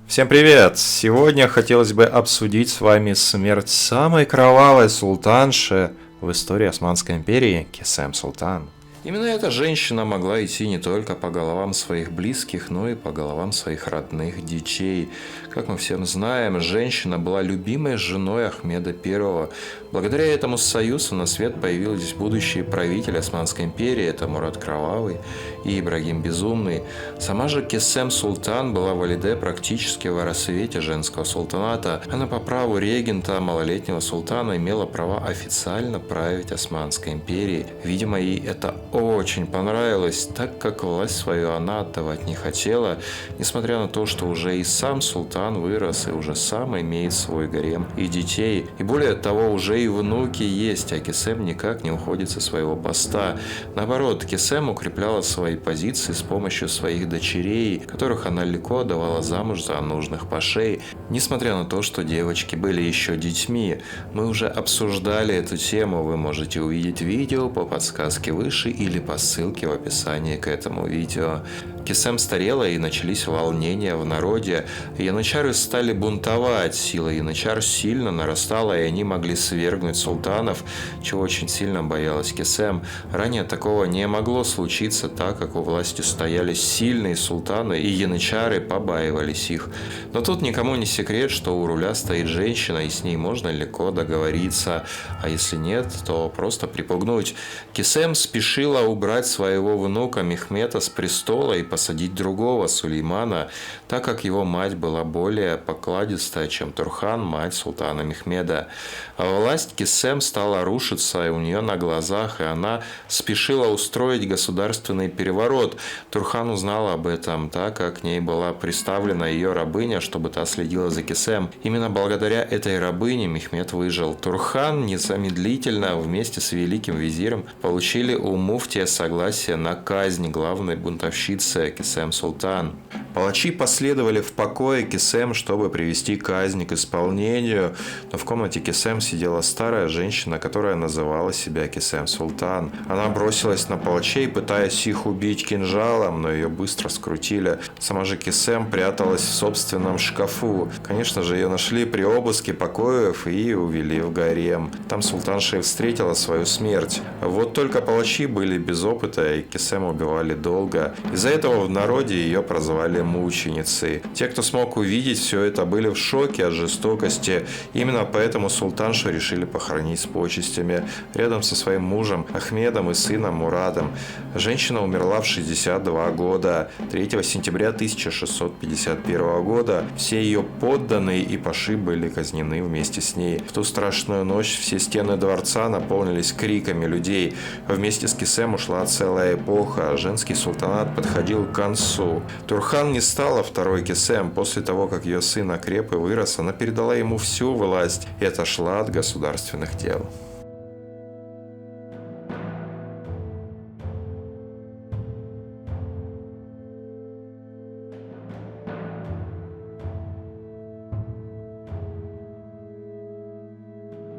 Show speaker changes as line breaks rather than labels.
Всем привет! Сегодня хотелось бы обсудить с вами смерть самой кровавой султанши в истории Османской империи Кесем Султан. Именно эта женщина могла идти не только по головам своих близких, но и по головам своих родных детей. Как мы всем знаем, женщина была любимой женой Ахмеда I. Благодаря этому союзу на свет появились будущие правители Османской империи, это Мурад Кровавый и Ибрагим Безумный. Сама же Кесем Султан была валиде практически в рассвете женского султаната. Она по праву регента малолетнего султана имела права официально править Османской империей. Видимо, ей это очень понравилось, так как власть свою она отдавать не хотела, несмотря на то, что уже и сам султан вырос и уже сам имеет свой гарем и детей. И более того, уже и внуки есть, а Кесем никак не уходит со своего поста. Наоборот, Кесем укрепляла свои позиции с помощью своих дочерей, которых она легко отдавала замуж за нужных пашей, несмотря на то, что девочки были еще детьми. Мы уже обсуждали эту тему, вы можете увидеть видео по подсказке выше или по ссылке в описании к этому видео. Кесем старела, и начались волнения в народе. Янычары стали бунтовать, сила янычар сильно нарастала, и они могли свергнуть султанов, чего очень сильно боялась Кесем. Ранее такого не могло случиться, так как у власти стояли сильные султаны, и янычары побаивались их. Но тут никому не секрет, что у руля стоит женщина, и с ней можно легко договориться, а если нет, то просто припугнуть. Кесем спешила убрать своего внука Мехмета с престола и посадить другого, Сулеймана, так как его мать была более покладистая, чем Турхан, мать султана Мехмеда. А власть Кесем стала рушиться у нее на глазах, и она спешила устроить государственный переворот. Турхан узнал об этом, так как к ней была приставлена ее рабыня, чтобы та следила за Кесем. Именно благодаря этой рабыне Мехмед выжил. Турхан незамедлительно вместе с великим визиром получили у муфтия согласие на казнь главной бунтовщицы Кесем Султан. Палачи последовали в покое Кесем, чтобы привести казнь к исполнению, но в комнате Кесем сидела старая женщина, которая называла себя Кесем Султан. Она бросилась на палачей, пытаясь их убить кинжалом, но ее быстро скрутили. Сама же Кесем пряталась в собственном шкафу. Конечно же, ее нашли при обыске покоев и увели в гарем. Там султанша и встретила свою смерть. Вот только палачи были без опыта, и Кесем убивали долго. Из-за этого в народе ее прозвали мученицей. Те, кто смог увидеть все это, были в шоке от жестокости. Именно поэтому султаншу решили похоронить с почестями рядом со своим мужем Ахмедом и сыном Мурадом. Женщина умерла в 62 года. 3 сентября 1651 года все ее подданные и паши были казнены вместе с ней. В ту страшную ночь все стены дворца наполнились криками людей. Вместе с Кесем ушла целая эпоха. Женский султанат подходил к концу. Турхан не стала второй Кесем. После того, как ее сын окреп и вырос, она передала ему всю власть и отошла от государственных дел.